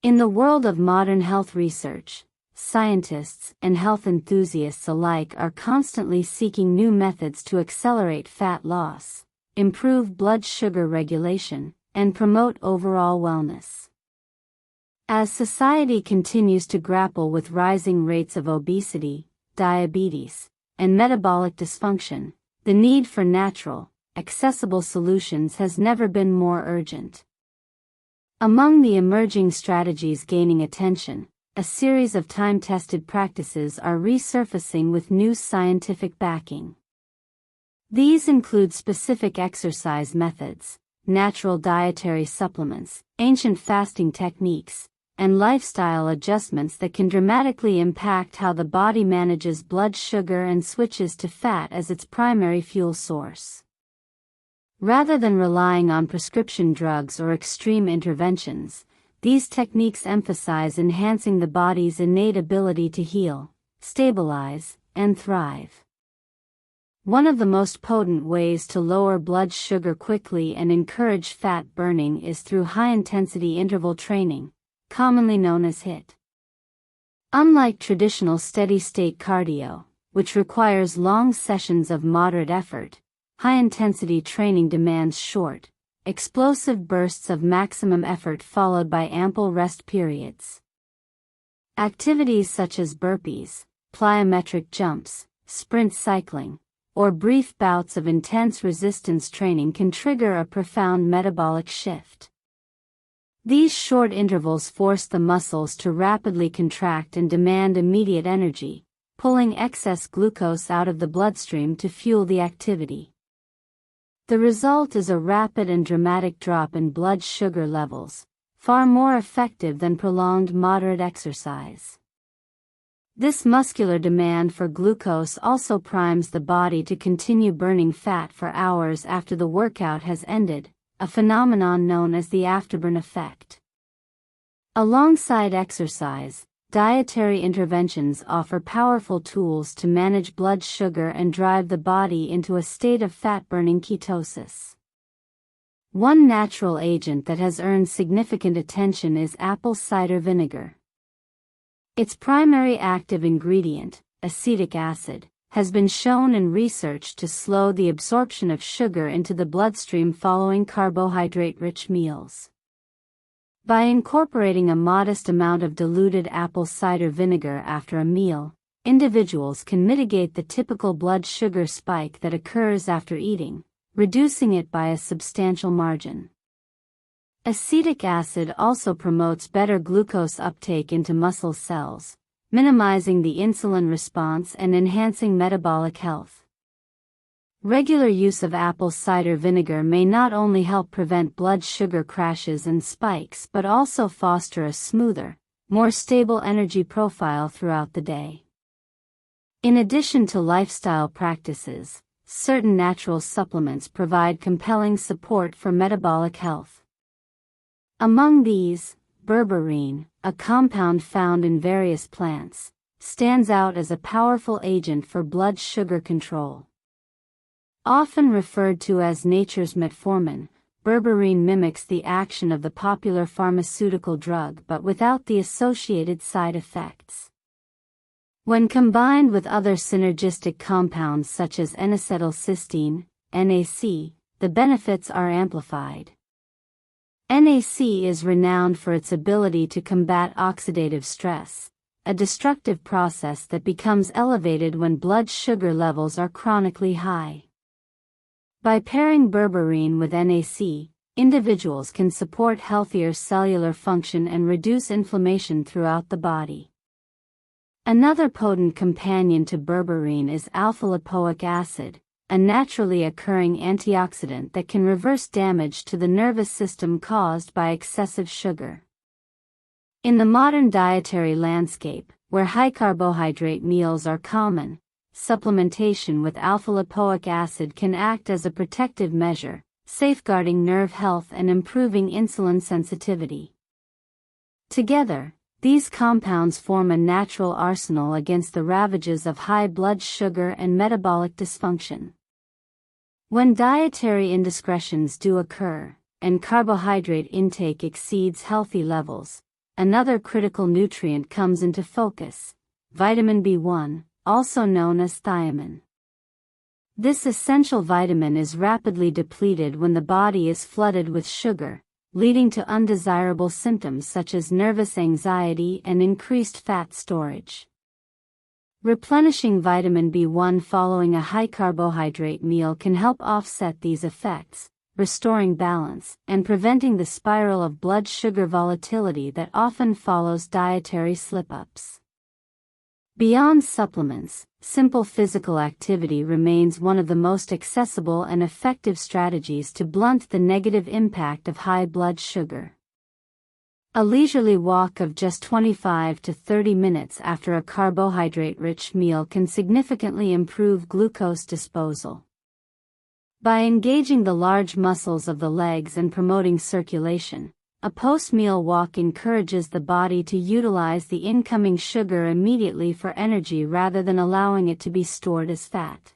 In the world of modern health research, scientists and health enthusiasts alike are constantly seeking new methods to accelerate fat loss, improve blood sugar regulation, and promote overall wellness. As society continues to grapple with rising rates of obesity, diabetes, and metabolic dysfunction, the need for natural, accessible solutions has never been more urgent. Among the emerging strategies gaining attention, a series of time-tested practices are resurfacing with new scientific backing. These include specific exercise methods, natural dietary supplements, ancient fasting techniques, and lifestyle adjustments that can dramatically impact how the body manages blood sugar and switches to fat as its primary fuel source. Rather than relying on prescription drugs or extreme interventions, these techniques emphasize enhancing the body's innate ability to heal, stabilize, and thrive. One of the most potent ways to lower blood sugar quickly and encourage fat burning is through high-intensity interval training, commonly known as HIIT. Unlike traditional steady-state cardio, which requires long sessions of moderate effort, high-intensity training demands short, explosive bursts of maximum effort followed by ample rest periods. Activities such as burpees, plyometric jumps, sprint cycling, or brief bouts of intense resistance training can trigger a profound metabolic shift. These short intervals force the muscles to rapidly contract and demand immediate energy, pulling excess glucose out of the bloodstream to fuel the activity. The result is a rapid and dramatic drop in blood sugar levels, far more effective than prolonged moderate exercise. This muscular demand for glucose also primes the body to continue burning fat for hours after the workout has ended, a phenomenon known as the afterburn effect. Alongside exercise, dietary interventions offer powerful tools to manage blood sugar and drive the body into a state of fat-burning ketosis. One natural agent that has earned significant attention is apple cider vinegar. Its primary active ingredient, acetic acid, has been shown in research to slow the absorption of sugar into the bloodstream following carbohydrate-rich meals. By incorporating a modest amount of diluted apple cider vinegar after a meal, individuals can mitigate the typical blood sugar spike that occurs after eating, reducing it by a substantial margin. Acetic acid also promotes better glucose uptake into muscle cells, minimizing the insulin response and enhancing metabolic health. Regular use of apple cider vinegar may not only help prevent blood sugar crashes and spikes but also foster a smoother, more stable energy profile throughout the day. In addition to lifestyle practices, certain natural supplements provide compelling support for metabolic health. Among these, berberine, a compound found in various plants, stands out as a powerful agent for blood sugar control. Often referred to as nature's metformin, berberine mimics the action of the popular pharmaceutical drug but without the associated side effects. When combined with other synergistic compounds such as N-acetylcysteine, NAC, the benefits are amplified. NAC is renowned for its ability to combat oxidative stress, a destructive process that becomes elevated when blood sugar levels are chronically high. By pairing berberine with NAC, individuals can support healthier cellular function and reduce inflammation throughout the body. Another potent companion to berberine is alpha-lipoic acid, a naturally occurring antioxidant that can reverse damage to the nervous system caused by excessive sugar. In the modern dietary landscape, where high-carbohydrate meals are common, supplementation with alpha-lipoic acid can act as a protective measure, safeguarding nerve health and improving insulin sensitivity. Together, these compounds form a natural arsenal against the ravages of high blood sugar and metabolic dysfunction. When dietary indiscretions do occur, and carbohydrate intake exceeds healthy levels, another critical nutrient comes into focus: vitamin B1, also known as thiamine. This essential vitamin is rapidly depleted when the body is flooded with sugar, leading to undesirable symptoms such as nervous anxiety and increased fat storage. Replenishing vitamin B1 following a high-carbohydrate meal can help offset these effects, restoring balance and preventing the spiral of blood sugar volatility that often follows dietary slip-ups. Beyond supplements, simple physical activity remains one of the most accessible and effective strategies to blunt the negative impact of high blood sugar. A leisurely walk of just 25 to 30 minutes after a carbohydrate-rich meal can significantly improve glucose disposal. By engaging the large muscles of the legs and promoting circulation, a post-meal walk encourages the body to utilize the incoming sugar immediately for energy rather than allowing it to be stored as fat.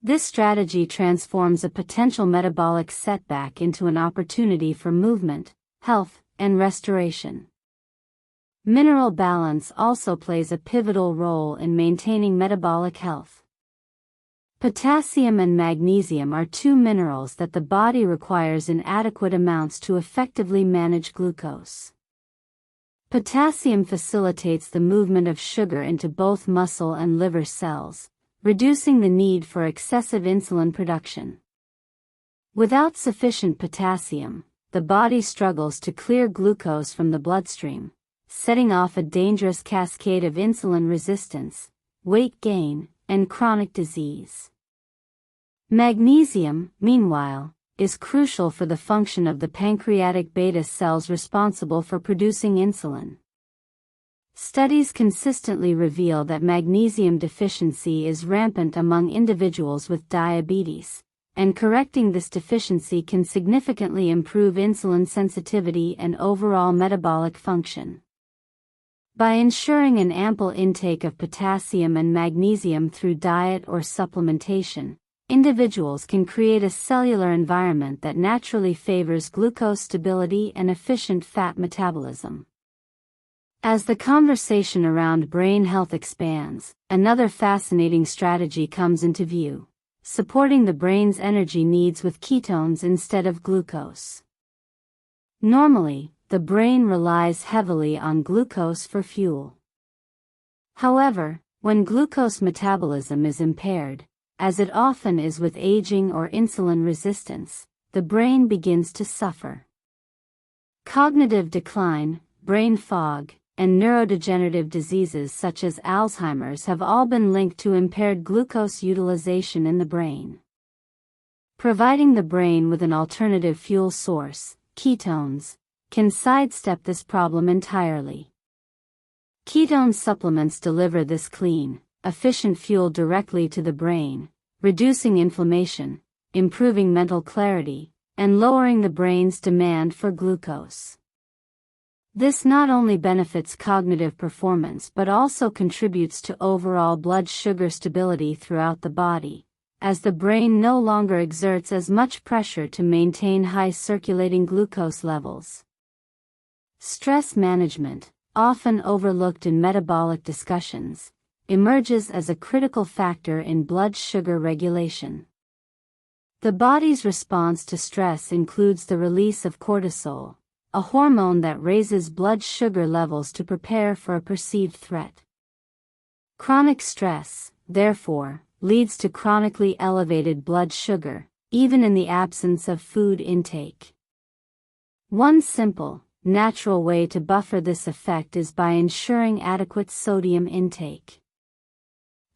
This strategy transforms a potential metabolic setback into an opportunity for movement, health, and restoration. Mineral balance also plays a pivotal role in maintaining metabolic health. Potassium and magnesium are two minerals that the body requires in adequate amounts to effectively manage glucose. Potassium facilitates the movement of sugar into both muscle and liver cells, reducing the need for excessive insulin production. Without sufficient potassium, the body struggles to clear glucose from the bloodstream, setting off a dangerous cascade of insulin resistance, weight gain, and chronic disease. Magnesium, meanwhile, is crucial for the function of the pancreatic beta cells responsible for producing insulin. Studies consistently reveal that magnesium deficiency is rampant among individuals with diabetes, and correcting this deficiency can significantly improve insulin sensitivity and overall metabolic function. By ensuring an ample intake of potassium and magnesium through diet or supplementation, individuals can create a cellular environment that naturally favors glucose stability and efficient fat metabolism. As the conversation around brain health expands, another fascinating strategy comes into view: supporting the brain's energy needs with ketones instead of glucose. Normally, the brain relies heavily on glucose for fuel. However, when glucose metabolism is impaired, as it often is with aging or insulin resistance, the brain begins to suffer. Cognitive decline, brain fog, and neurodegenerative diseases such as Alzheimer's have all been linked to impaired glucose utilization in the brain. Providing the brain with an alternative fuel source, ketones, can sidestep this problem entirely. Ketone supplements deliver this clean, efficient fuel directly to the brain, reducing inflammation, improving mental clarity, and lowering the brain's demand for glucose. This not only benefits cognitive performance but also contributes to overall blood sugar stability throughout the body, as the brain no longer exerts as much pressure to maintain high circulating glucose levels. Stress management, often overlooked in metabolic discussions, emerges as a critical factor in blood sugar regulation. The body's response to stress includes the release of cortisol, a hormone that raises blood sugar levels to prepare for a perceived threat. Chronic stress, therefore, leads to chronically elevated blood sugar, even in the absence of food intake. One simple, natural way to buffer this effect is by ensuring adequate sodium intake.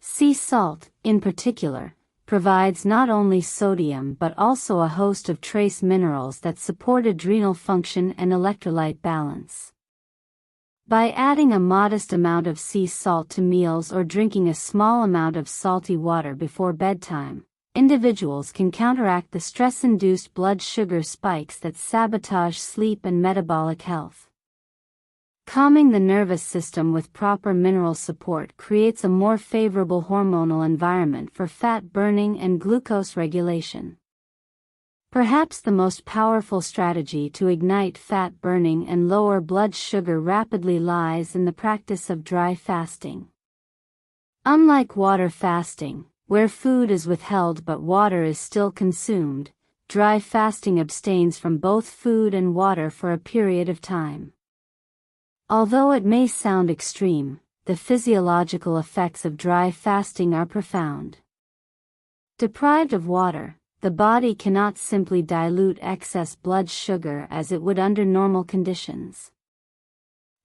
Sea salt, in particular, provides not only sodium but also a host of trace minerals that support adrenal function and electrolyte balance. By adding a modest amount of sea salt to meals or drinking a small amount of salty water before bedtime, individuals can counteract the stress-induced blood sugar spikes that sabotage sleep and metabolic health. Calming the nervous system with proper mineral support creates a more favorable hormonal environment for fat burning and glucose regulation. Perhaps the most powerful strategy to ignite fat burning and lower blood sugar rapidly lies in the practice of dry fasting. Unlike water fasting, where food is withheld but water is still consumed, dry fasting abstains from both food and water for a period of time. Although it may sound extreme, the physiological effects of dry fasting are profound. Deprived of water, the body cannot simply dilute excess blood sugar as it would under normal conditions.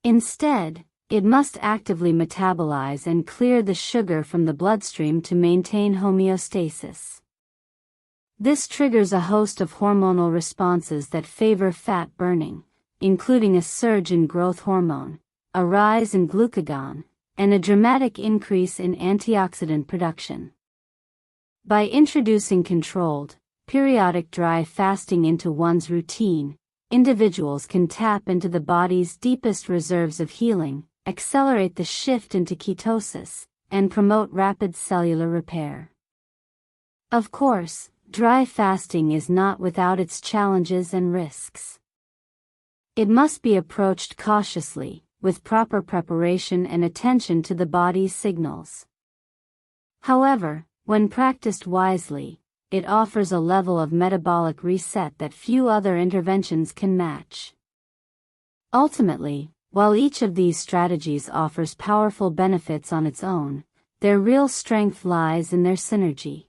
Instead, it must actively metabolize and clear the sugar from the bloodstream to maintain homeostasis. This triggers a host of hormonal responses that favor fat burning, including a surge in growth hormone, a rise in glucagon, and a dramatic increase in antioxidant production. By introducing controlled, periodic dry fasting into one's routine, individuals can tap into the body's deepest reserves of healing, accelerate the shift into ketosis, and promote rapid cellular repair. Of course, dry fasting is not without its challenges and risks. It must be approached cautiously, with proper preparation and attention to the body's signals. However, when practiced wisely, it offers a level of metabolic reset that few other interventions can match. Ultimately, while each of these strategies offers powerful benefits on its own, their real strength lies in their synergy.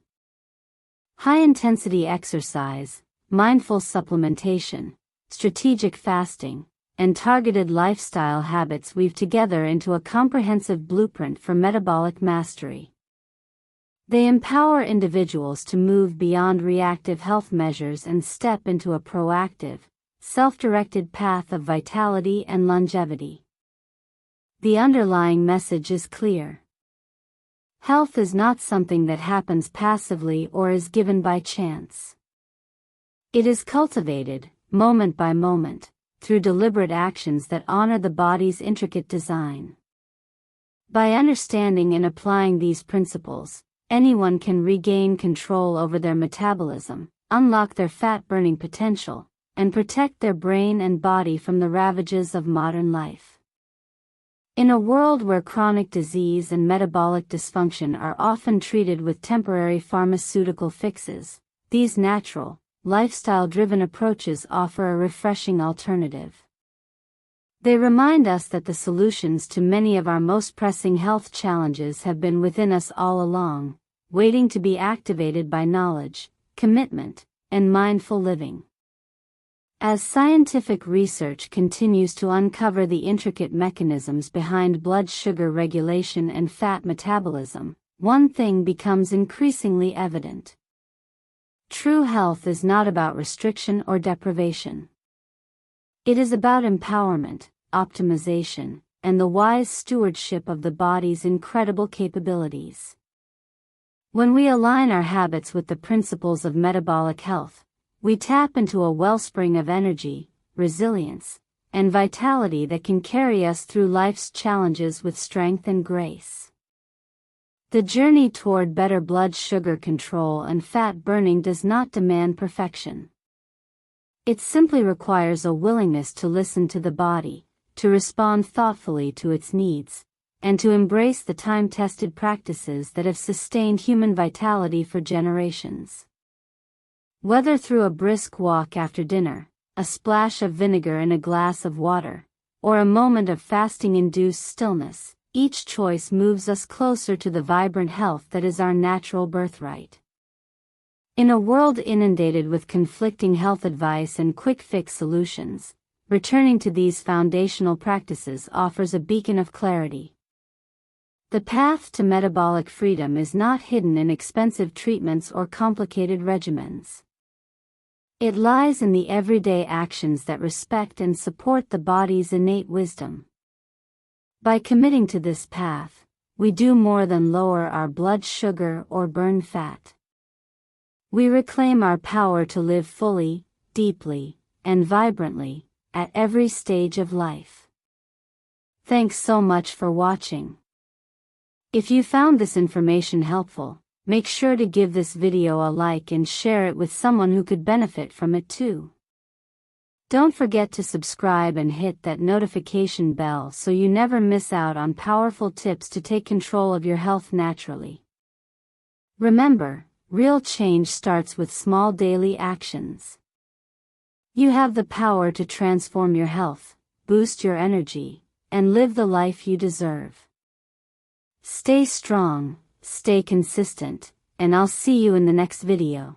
High-intensity exercise, mindful supplementation, strategic fasting, and targeted lifestyle habits weave together into a comprehensive blueprint for metabolic mastery. They empower individuals to move beyond reactive health measures and step into a proactive, self-directed path of vitality and longevity. The underlying message is clear. Health is not something that happens passively or is given by chance. It is cultivated, moment by moment, through deliberate actions that honor the body's intricate design. By understanding and applying these principles, anyone can regain control over their metabolism, unlock their fat-burning potential, and protect their brain and body from the ravages of modern life. In a world where chronic disease and metabolic dysfunction are often treated with temporary pharmaceutical fixes, these natural, lifestyle-driven approaches offer a refreshing alternative. They remind us that the solutions to many of our most pressing health challenges have been within us all along, waiting to be activated by knowledge, commitment, and mindful living. As scientific research continues to uncover the intricate mechanisms behind blood sugar regulation and fat metabolism, one thing becomes increasingly evident. True health is not about restriction or deprivation. It is about empowerment, optimization, and the wise stewardship of the body's incredible capabilities. When we align our habits with the principles of metabolic health, we tap into a wellspring of energy, resilience, and vitality that can carry us through life's challenges with strength and grace. The journey toward better blood sugar control and fat burning does not demand perfection. It simply requires a willingness to listen to the body, to respond thoughtfully to its needs, and to embrace the time-tested practices that have sustained human vitality for generations. Whether through a brisk walk after dinner, a splash of vinegar in a glass of water, or a moment of fasting-induced stillness, each choice moves us closer to the vibrant health that is our natural birthright. In a world inundated with conflicting health advice and quick-fix solutions, returning to these foundational practices offers a beacon of clarity. The path to metabolic freedom is not hidden in expensive treatments or complicated regimens. It lies in the everyday actions that respect and support the body's innate wisdom. By committing to this path, we do more than lower our blood sugar or burn fat. We reclaim our power to live fully, deeply, and vibrantly, at every stage of life. Thanks so much for watching. If you found this information helpful, Make sure to give this video a like and share it with someone who could benefit from it too. Don't forget to subscribe and hit that notification bell so you never miss out on powerful tips to take control of your health naturally. Remember, real change starts with small daily actions. You have the power to transform your health, boost your energy, and live the life you deserve. Stay strong, stay consistent, and I'll see you in the next video.